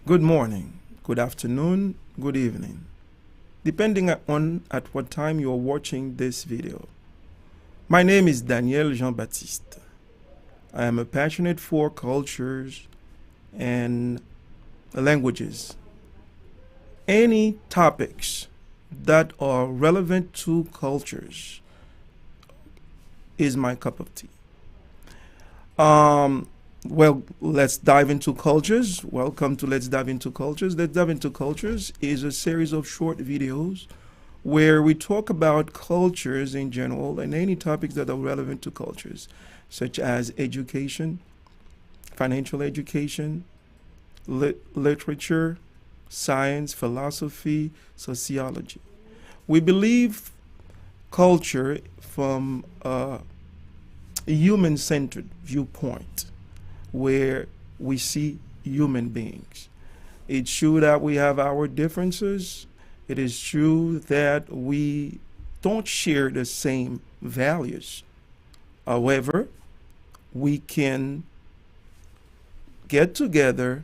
good morning, good afternoon, good evening, depending on at what time you are watching this video. My name is Daniel Jean-Baptiste. I am a passionate for cultures and languages. Any topics that are relevant to cultures is my cup of tea. Well, let's dive into cultures. Welcome to Let's Dive into Cultures. Let's Dive into Cultures is a series of short videos where we talk about cultures in general and any topics that are relevant to cultures, such as education, financial education, literature, science, philosophy, sociology. We believe culture from a human-centered viewpoint where we see human beings. It's true that we have our differences. It is true that we don't share the same values. However, we can get together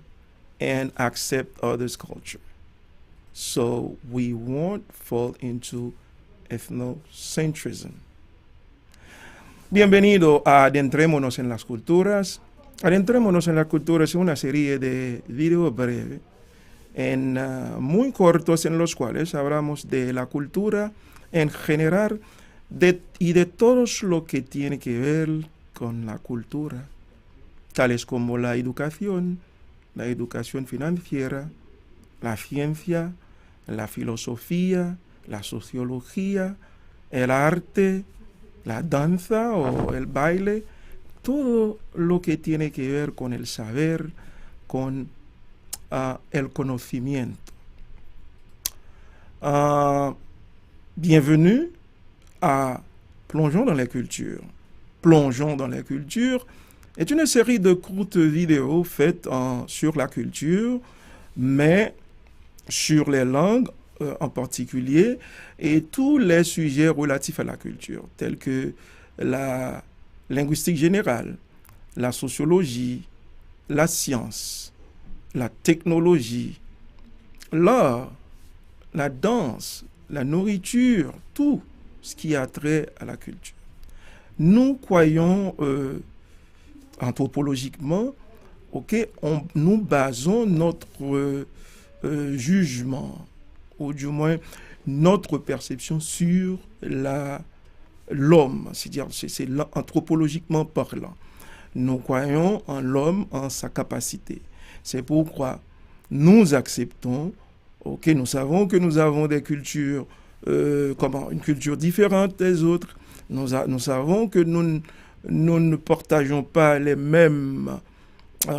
and accept others' culture. So we won't fall into ethnocentrism. Bienvenido a Adentrémonos en las Culturas. Adentrémonos en las Culturas es una serie de videos breves, muy cortos, en los cuales hablamos de la cultura en general y de todo lo que tiene que ver con la cultura, tales como la educación financiera, la ciencia, la filosofía, la sociología, el arte, la danza o el baile, todo lo que tiene que ver con el saber, con el conocimiento. Bienvenue à Plongeons dans les cultures. Plongeons dans les cultures est une série de courtes vidéos faites sur la culture, mais sur les langues en particulier, et tous les sujets relatifs à la culture, tels que la linguistique générale, la sociologie, la science, la technologie, l'art, la danse, la nourriture, tout ce qui a trait à la culture. Nous croyons anthropologiquement, nous basons notre jugement, ou du moins notre perception sur l'homme, c'est-à-dire c'est anthropologiquement parlant. Nous croyons en l'homme, en sa capacité. C'est pourquoi nous acceptons, nous savons que nous avons des cultures, une culture différente des autres. Nous savons que nous ne partageons pas les mêmes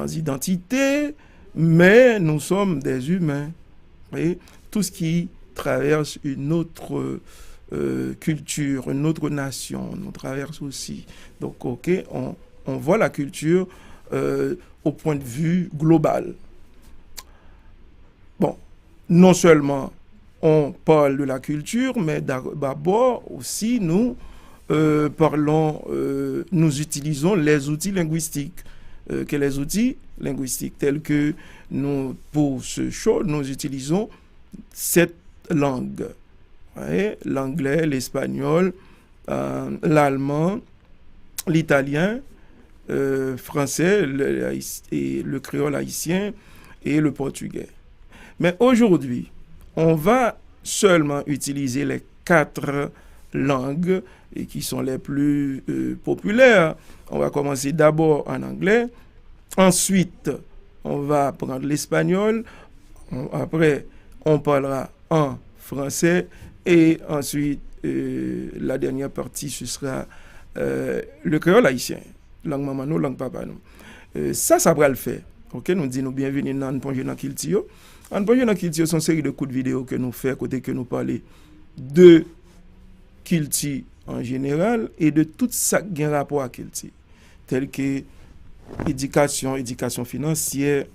identités, mais nous sommes des humains. Et tout ce qui traverse une autre culture, une autre nation, nous traverse aussi. Donc, on voit la culture au point de vue global. Bon, non seulement on parle de la culture, mais d'abord aussi nous nous utilisons les outils linguistiques. Les outils linguistiques tels que pour ce show, nous utilisons 7 langues. L'anglais, l'espagnol, l'allemand, l'italien, français, le créole haïtien et le portugais. Mais aujourd'hui, on va seulement utiliser les 4 langues qui sont les plus populaires. On va commencer d'abord en anglais, ensuite on va prendre l'espagnol, après on parlera en français et ensuite la dernière partie ce sera le créole haïtien, langue maman nous, langue papa nous. Ça va le faire. Nous disons bienvenue dans Plongeons dans Culture. En Plongeons dans Culture, c'est une série de coups de vidéo que nous faisons côté que nous parlons de culture en général et de tout ça qui a rapport à culture, tel que éducation financière,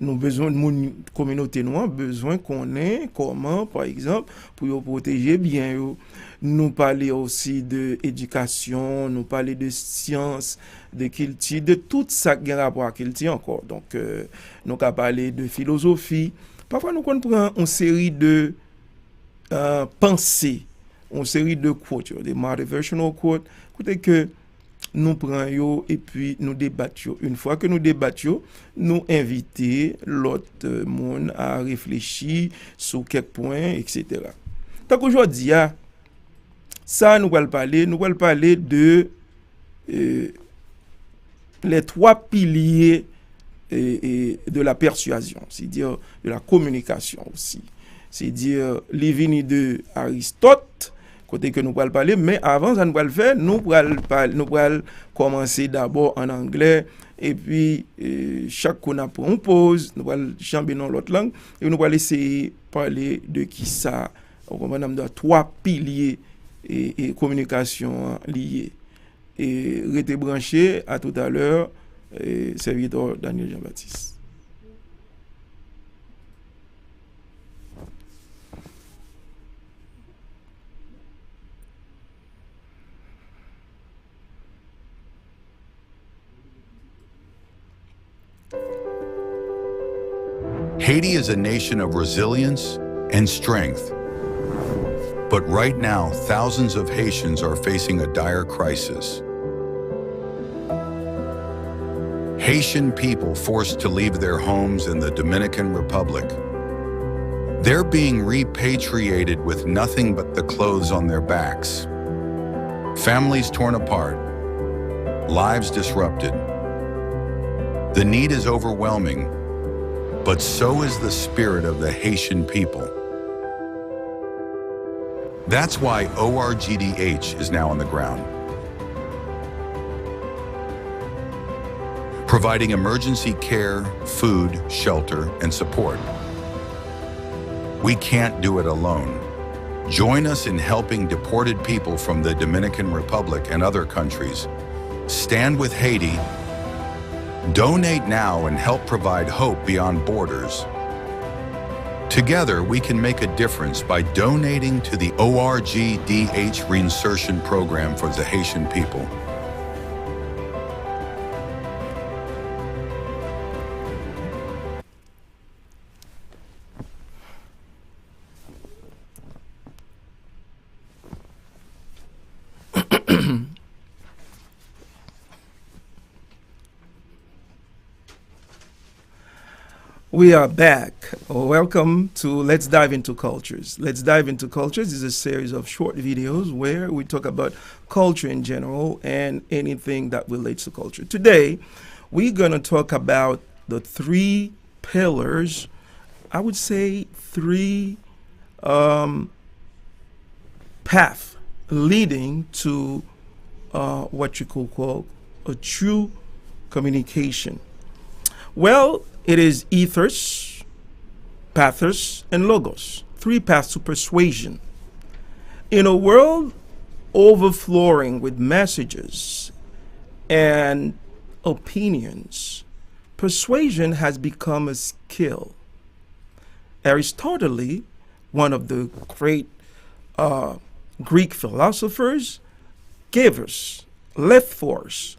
nous besoin de mon communauté noire besoin qu'on ait comment par exemple pour yo protéger bien yo. Nous parler aussi de éducation, nous parler de science, de culture, de tout ça qui a rapport à culture encore. Donc nous avons parlé de philosophie. Parfois nous comprenons une série de pensées, une série de quotes, des motivational quotes, écoutez que nous prenons et puis nous débattons. Une fois que nous débattons, nous invitons l'autre monde à réfléchir sur quelques points, etc. Donc aujourd'hui, ça nous allons parler de les trois piliers de la persuasion, c'est-à-dire de la communication aussi. C'est-à-dire les vignes de Aristote, côté que nous allons parler, mais avant ça nous allons le faire, nous allons commencer d'abord en anglais et puis chaque qu'on a pour une pause, nous allons changer dans l'autre langue et nous allons essayer de parler de qui ça, on a trois piliers et communication liée. Et restez branché à tout à l'heure, serviteur Daniel Jean-Baptiste. Haiti is a nation of resilience and strength. But right now, thousands of Haitians are facing a dire crisis. Haitian people forced to leave their homes in the Dominican Republic. They're being repatriated with nothing but the clothes on their backs. Families torn apart, lives disrupted. The need is overwhelming, but so is the spirit of the Haitian people. That's why ORGDH is now on the ground, providing emergency care, food, shelter, and support. We can't do it alone. Join us in helping deported people from the Dominican Republic and other countries. Stand with Haiti. Donate now and help provide hope beyond borders. Together, we can make a difference by donating to the ORGDH reinsertion program for the Haitian people. We are back. Welcome to Let's Dive into Cultures. Let's Dive into Cultures is a series of short videos where we talk about culture in general and anything that relates to culture. Today, we're going to talk about the three pillars, I would say three paths leading to what you could call a true communication. Well, it is ethos, pathos, and logos. Three paths to persuasion. In a world overflowing with messages and opinions, persuasion has become a skill. Aristotle, one of the great Greek philosophers, left for us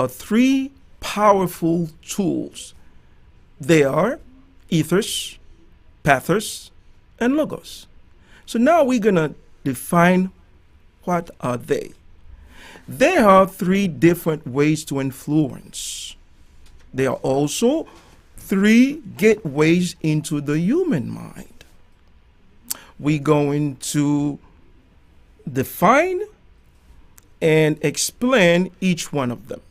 three powerful tools. They are ethos, pathos, and logos. So now we're going to define what are they. There are three different ways to influence. There are also three gateways into the human mind. We're going to define and explain each one of them.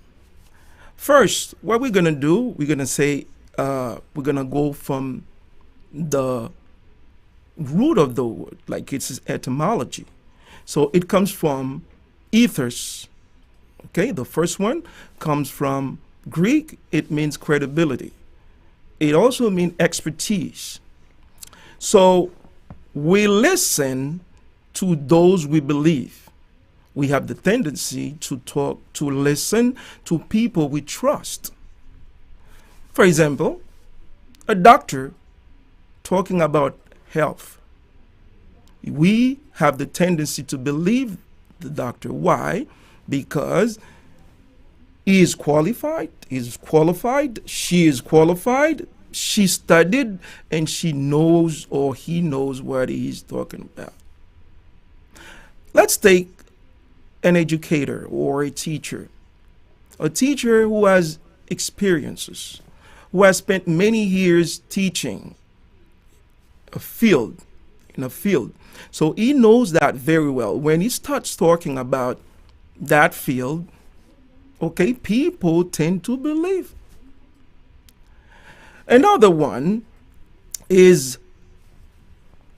First, what we're going to do, we're going to say, we're going to go from the root of the word, like its etymology. So it comes from ethos. Okay, the first one comes from Greek. It means credibility. It also means expertise. So we listen to those we believe. We have the tendency to listen to people we trust. For example, A doctor talking about health, we have the tendency to believe the doctor. Why? Because he is qualified, she is qualified, she studied, and she knows or he knows what he's talking about. Let's take an educator or a teacher who has experiences, who has spent many years teaching in a field. So he knows that very well. When he starts talking about that field, okay, people tend to believe. Another one is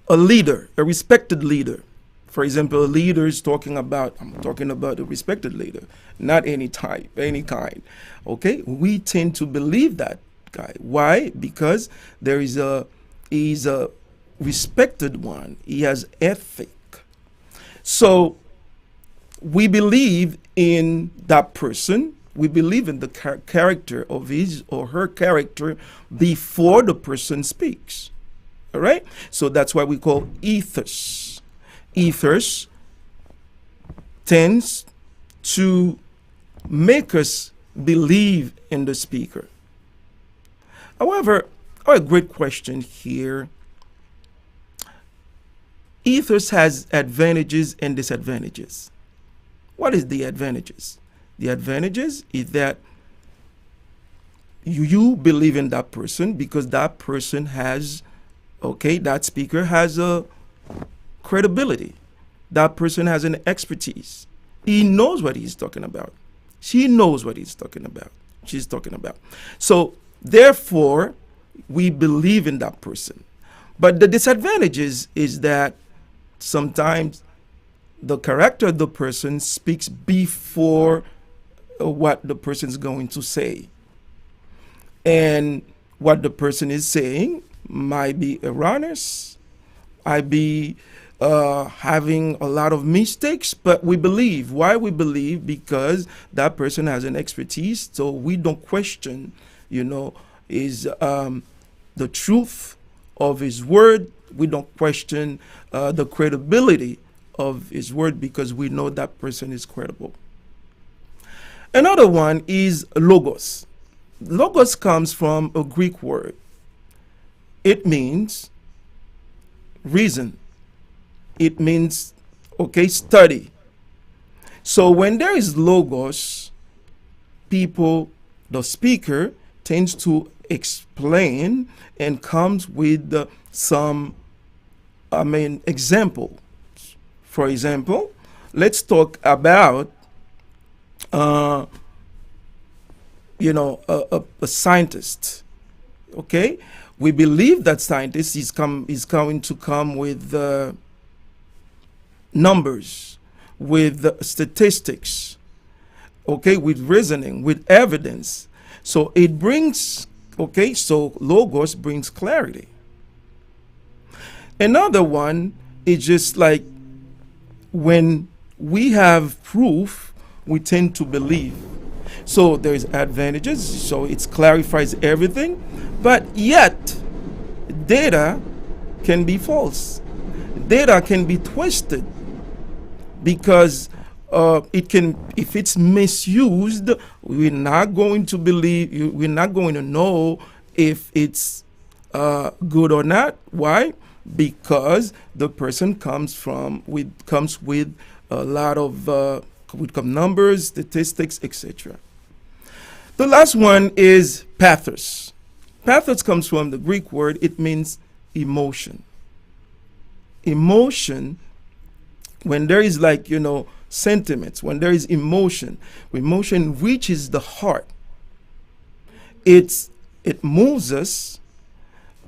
a leader, a respected leader. For example, a leader is I'm talking about a respected leader, not any type, any kind. Okay, we tend to believe that guy. Why? Because he's a respected one. He has ethic. So we believe in that person. We believe in the character of his or her character before the person speaks. All right? So that's why we call ethos. Ethos tends to make us believe in the speaker. However, a great question here. Ethos has advantages and disadvantages. What is the advantages? The advantages is that you believe in that person because that person has, that speaker has a credibility. That person has an expertise. He knows what he's talking about. She knows what she's talking about. So therefore, we believe in that person. But the disadvantages is that sometimes the character of the person speaks before what the person is going to say. And what the person is saying might be erroneous, might be having a lot of mistakes, but we believe. Why we believe? Because that person has an expertise, so we don't question, is the truth of his word. We don't question the credibility of his word because we know that person is credible. Another one is logos. Logos comes from a Greek word. It means reason. It means, study. So when there is logos, the speaker tends to explain and comes with some, example. For example, let's talk about, a scientist. Okay, we believe that scientist is going to come with numbers, with statistics, with reasoning, with evidence. So it brings, so logos brings clarity. Another one is just like when we have proof, we tend to believe. So there's advantages, so it clarifies everything, but yet data can be false. Data can be twisted because if it's misused, we're not going to believe, we're not going to know if it's good or not. Why? Because the person comes with a lot of with numbers, statistics, etc. The last one is pathos. Pathos comes from the Greek word. It means emotion. Emotion, when there is sentiments, when there is emotion reaches the heart. It moves us.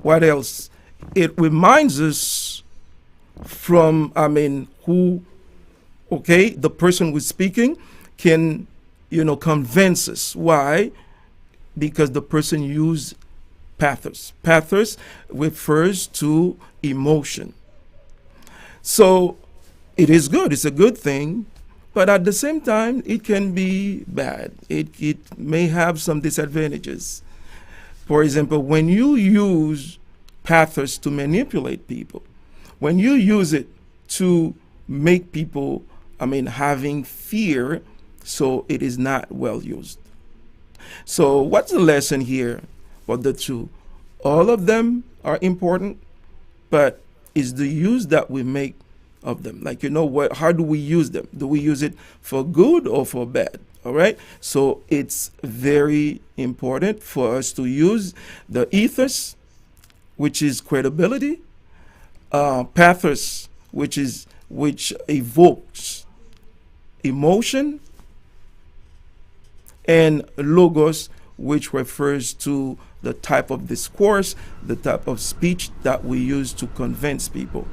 What else? It reminds us from, who, the person who's speaking can, convince us. Why? Because the person used pathos. Pathos refers to emotion. So it is good. It's a good thing. But at the same time, it can be bad. It may have some disadvantages. For example, when you use pathos to manipulate people, when you use it to make people, having fear, so it is not well used. So, what's the lesson here for the two? All of them are important, but it's the use that we make of them. Like, what? How do we use them? Do we use it for good or for bad? All right. So it's very important for us to use the ethos, which is credibility, pathos, which evokes emotion, and logos, which refers to the type of discourse, the type of speech that we use to convince people.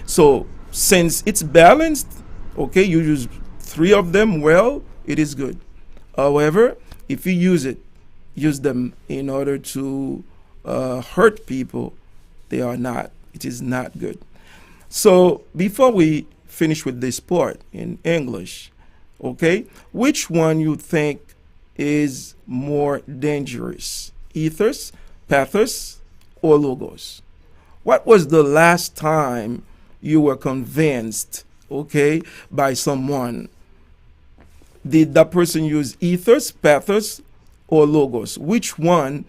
So since it's balanced, okay, you use three of them well, it is good. However, if you use them in order to hurt people, they are not. It is not good. So before we finish with this part in English, okay, which one you think is more dangerous? Ethos, pathos, or logos? What was the last time you were convinced, okay, by someone? Did that person use ethos, pathos, or logos? Which one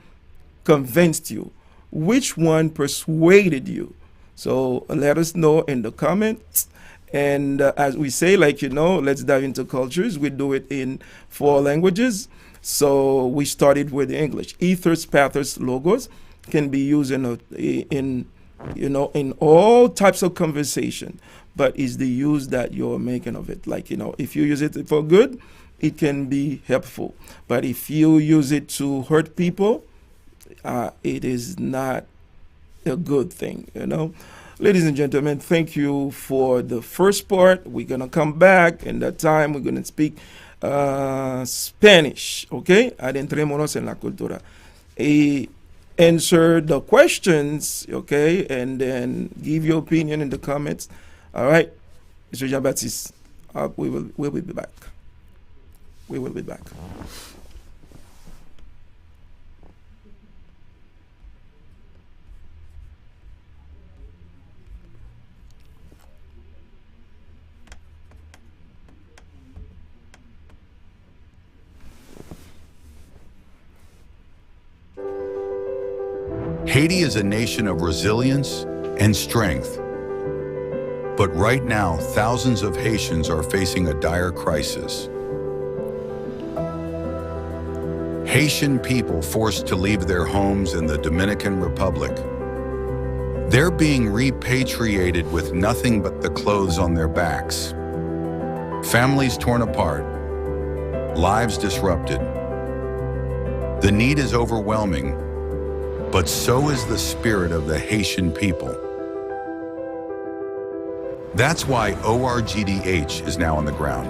convinced you? Which one persuaded you? So let us know in the comments. And as we say, let's dive into cultures. We do it in 4 languages. So we started with English. Ethos, pathos, logos can be used in all types of conversation, but it's the use that you're making of it. If you use it for good, it can be helpful. But if you use it to hurt people, it is not a good thing. Ladies and gentlemen, thank you for the first part. We're going to come back, and that time we're going to speak Spanish, okay? Adentrémonos en la cultura. Answer the questions, okay? And then give your opinion in the comments. All right? Mr. Jean-Baptiste, we will be back. We will be back. Haiti is a nation of resilience and strength. But right now, thousands of Haitians are facing a dire crisis. Haitian people forced to leave their homes in the Dominican Republic. They're being repatriated with nothing but the clothes on their backs. Families torn apart, lives disrupted. The need is overwhelming, but so is the spirit of the Haitian people. That's why ORGDH is now on the ground,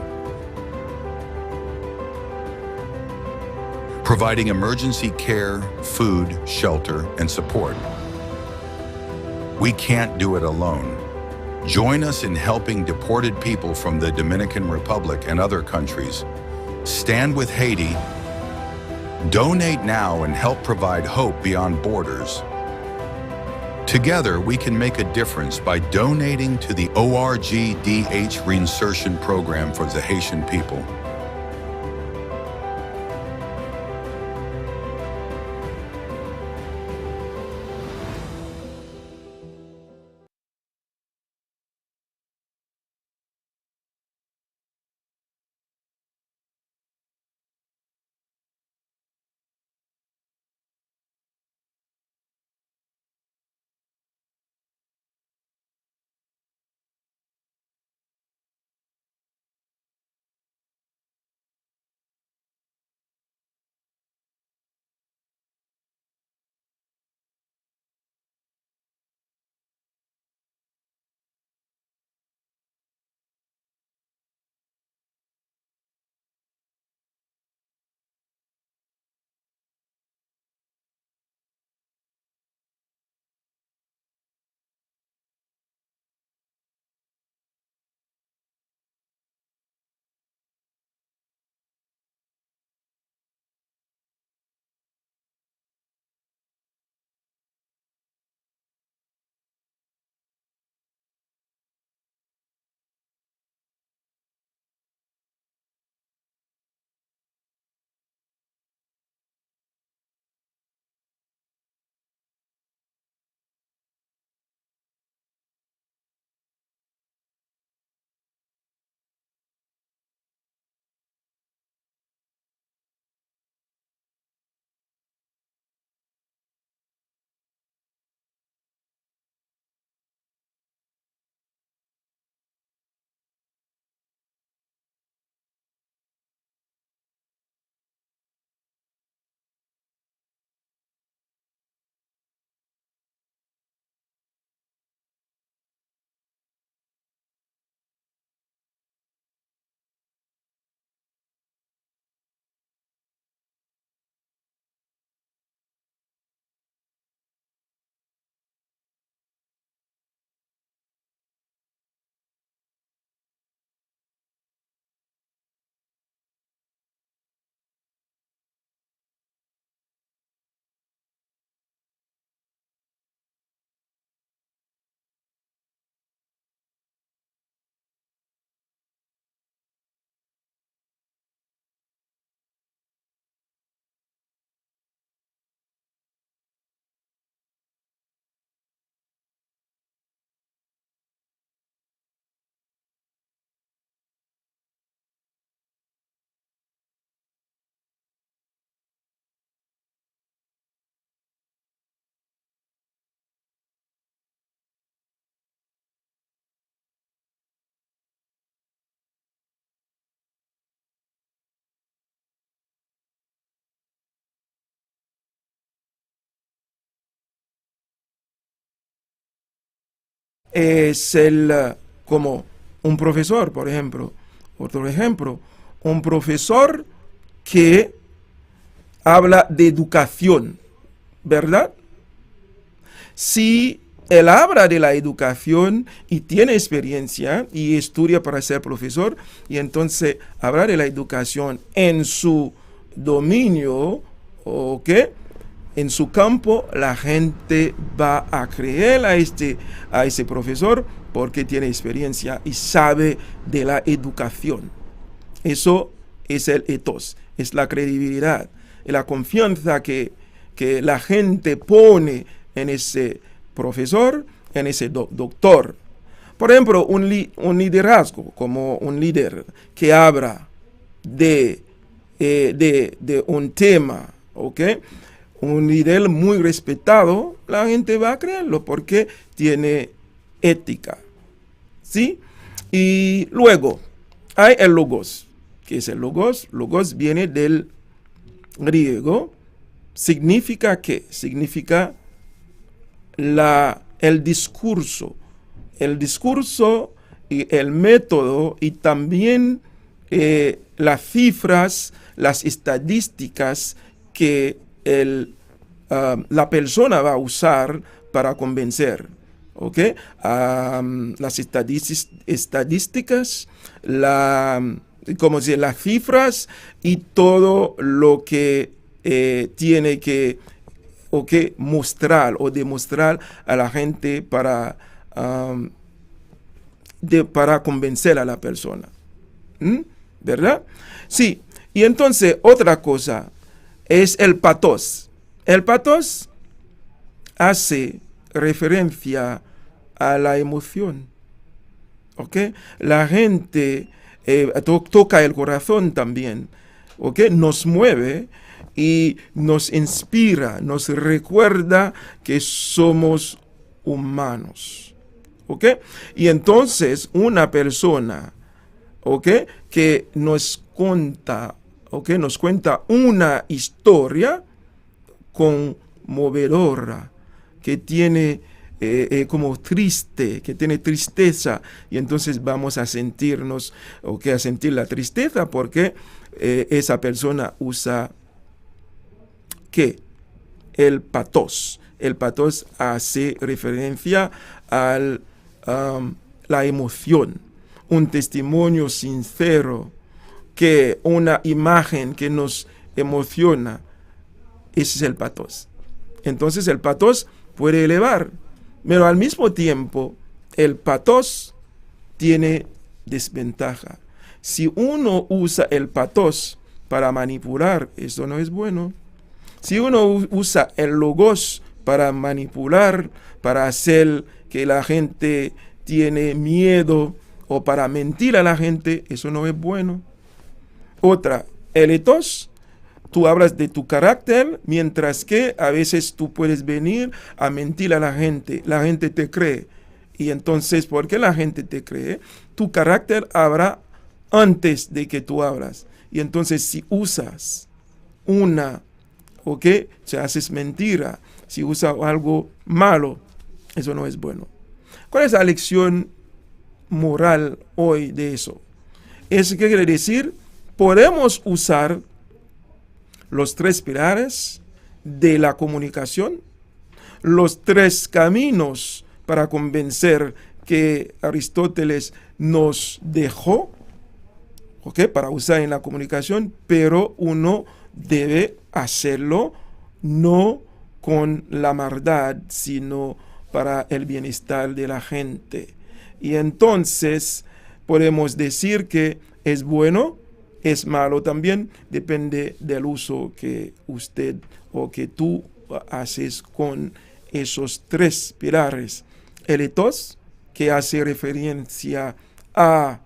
providing emergency care, food, shelter, and support. We can't do it alone. Join us in helping deported people from the Dominican Republic and other countries. Stand with Haiti. Donate now and help provide hope beyond borders. Together, we can make a difference by donating to the ORGDH reinsertion program for the Haitian people. es como un profesor, por ejemplo. Otro ejemplo, un profesor que habla de educación, ¿verdad? Si él habla de la educación y tiene experiencia y estudia para ser profesor, y entonces habla de la educación en su dominio, ¿ok? En su campo, la gente va a creer a ese profesor porque tiene experiencia y sabe de la educación. Eso es el ethos, es la credibilidad, y la confianza que la gente pone en ese profesor, en ese doctor. Por ejemplo, un liderazgo, como un líder que habla de un tema, ¿ok? Un líder muy respetado, la gente va a creerlo porque tiene ética, ¿sí? Y luego hay el logos. ¿Qué es el logos? Logos viene del griego. ¿Significa qué? Significa el discurso. El discurso y el método y también las cifras, las estadísticas que la persona va a usar para convencer. ¿Ok? Las estadísticas, como decir, las cifras y todo lo que tiene que mostrar o demostrar a la gente para convencer a la persona. ¿Verdad? Sí. Y entonces, otra cosa es el pathos. El pathos hace referencia a la emoción. ¿Ok? La gente toca el corazón también. ¿Ok? Nos mueve y nos inspira, nos recuerda que somos humanos. ¿Ok? Y entonces una persona, ¿ok?, que nos cuenta una historia conmovedora, que tiene como triste, que tiene tristeza, y entonces vamos a sentirnos, a sentir la tristeza porque esa persona usa ¿qué? El pathos. El pathos hace referencia a la emoción, un testimonio sincero, que una imagen que nos emociona. Ese es el pathos. Entonces el pathos puede elevar, pero al mismo tiempo el pathos tiene desventaja. Si uno usa el pathos para manipular, eso no es bueno. Si uno usa el logos para manipular, para hacer que la gente tiene miedo o para mentir a la gente, eso no es bueno. Otra, el ethos, tú hablas de tu carácter, mientras que a veces tú puedes venir a mentir a la gente te cree. Y entonces, ¿por qué la gente te cree? Tu carácter habrá antes de que tú hablas. Y entonces, si usas si haces mentira, si usas algo malo, eso no es bueno. ¿Cuál es la lección moral hoy de eso? ¿Eso qué quiere decir? Podemos usar los 3 pilares de la comunicación, los 3 caminos para convencer que Aristóteles nos dejó, para usar en la comunicación, pero uno debe hacerlo no con la maldad, sino para el bienestar de la gente. Y entonces podemos decir que es bueno, es malo también, depende del uso que usted o que tú haces con esos 3 pilares. El ethos, que hace referencia a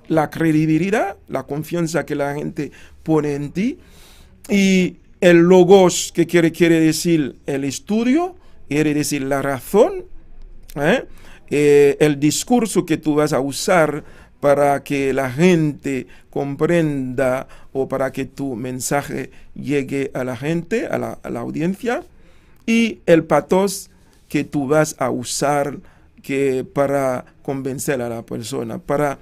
la credibilidad, la confianza que la gente pone en ti, y el logos, que quiere decir el estudio, quiere decir la razón, el discurso que tú vas a usar para que la gente comprenda o para que tu mensaje llegue a la gente, a la audiencia, y el pathos que tú vas a usar que para convencer a la persona, para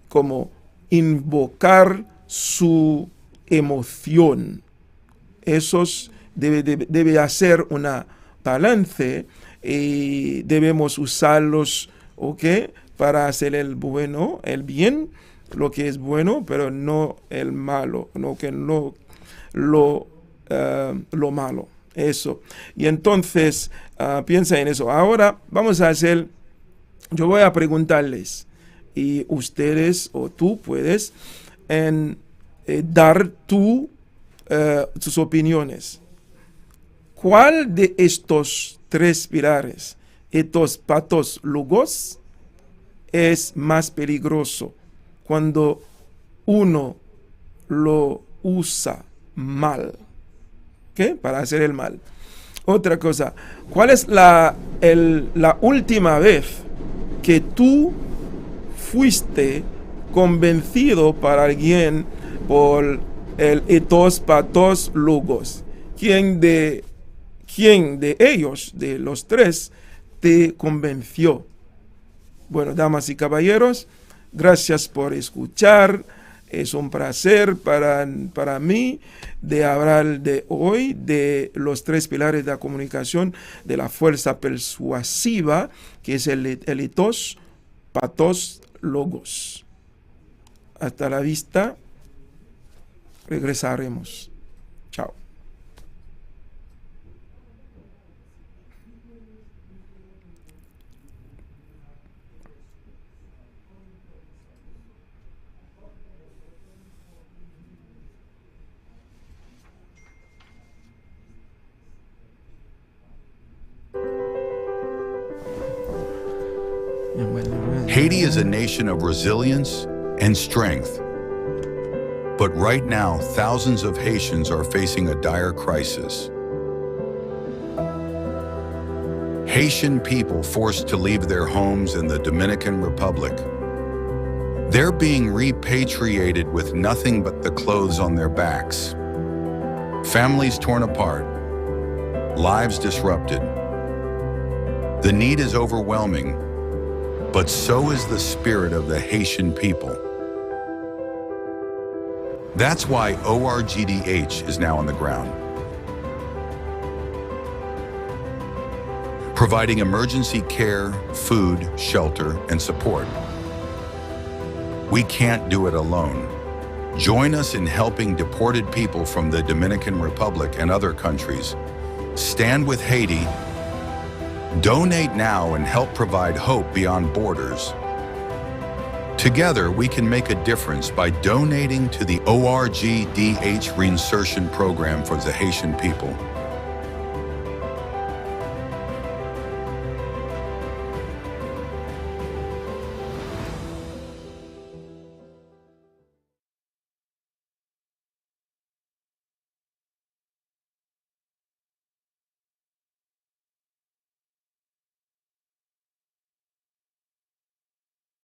como invocar su emoción. Eso debe hacer una balance y debemos usarlos, ¿ok? Para hacer el bueno, el bien, lo que es bueno, pero no el malo, lo malo. Eso. Y entonces, piensa en eso. Ahora vamos a hacer, yo voy a preguntarles, y ustedes o tú puedes dar tus opiniones. ¿Cuál de estos tres pilares, estos patos logos, es más peligroso cuando uno lo usa mal? ¿Qué? Para hacer el mal. Otra cosa, ¿cuál es la última vez que tú fuiste convencido para alguien por estos patos logos? ¿Quién de ellos, de los tres, te convenció? Bueno, damas y caballeros, gracias por escuchar. Es un placer para mí de hablar de hoy de los tres pilares de la comunicación, de la fuerza persuasiva, que es el ethos, patos, logos. Hasta la vista. Regresaremos. Chao. Haiti is a nation of resilience and strength. But right now, thousands of Haitians are facing a dire crisis. Haitian people forced to leave their homes in the Dominican Republic. They're being repatriated with nothing but the clothes on their backs. Families torn apart, lives disrupted. The need is overwhelming, but so is the spirit of the Haitian people. That's why ORGDH is now on the ground, providing emergency care, food, shelter, and support. We can't do it alone. Join us in helping deported people from the Dominican Republic and other countries. Stand with Haiti. Donate now and help provide hope beyond borders. Together, we can make a difference by donating to the ORGDH Reinsertion Program for the Haitian people.